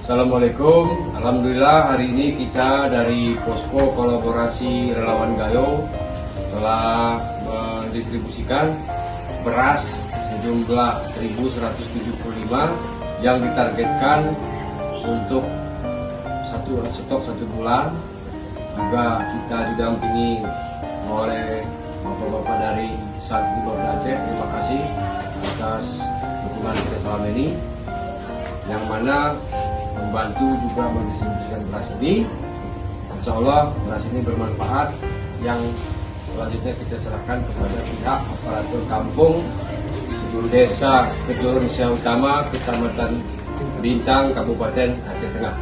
Assalamualaikum. Alhamdulillah hari ini kita dari Posko Kolaborasi Relawan Gayo telah mendistribusikan beras sejumlah 1.175 yang ditargetkan untuk stok 1 bulan. Juga kita didampingi oleh bapak-bapak dari Satgubernur Aceh. Terima kasih atas dukungan kita selama ini, yang mana membantu juga mendistribusikan beras ini. Insya Allah beras ini bermanfaat, yang selanjutnya kita serahkan kepada pihak aparatur kampung desa Kejurun Utama, Kecamatan Bintang, Kabupaten Aceh Tengah.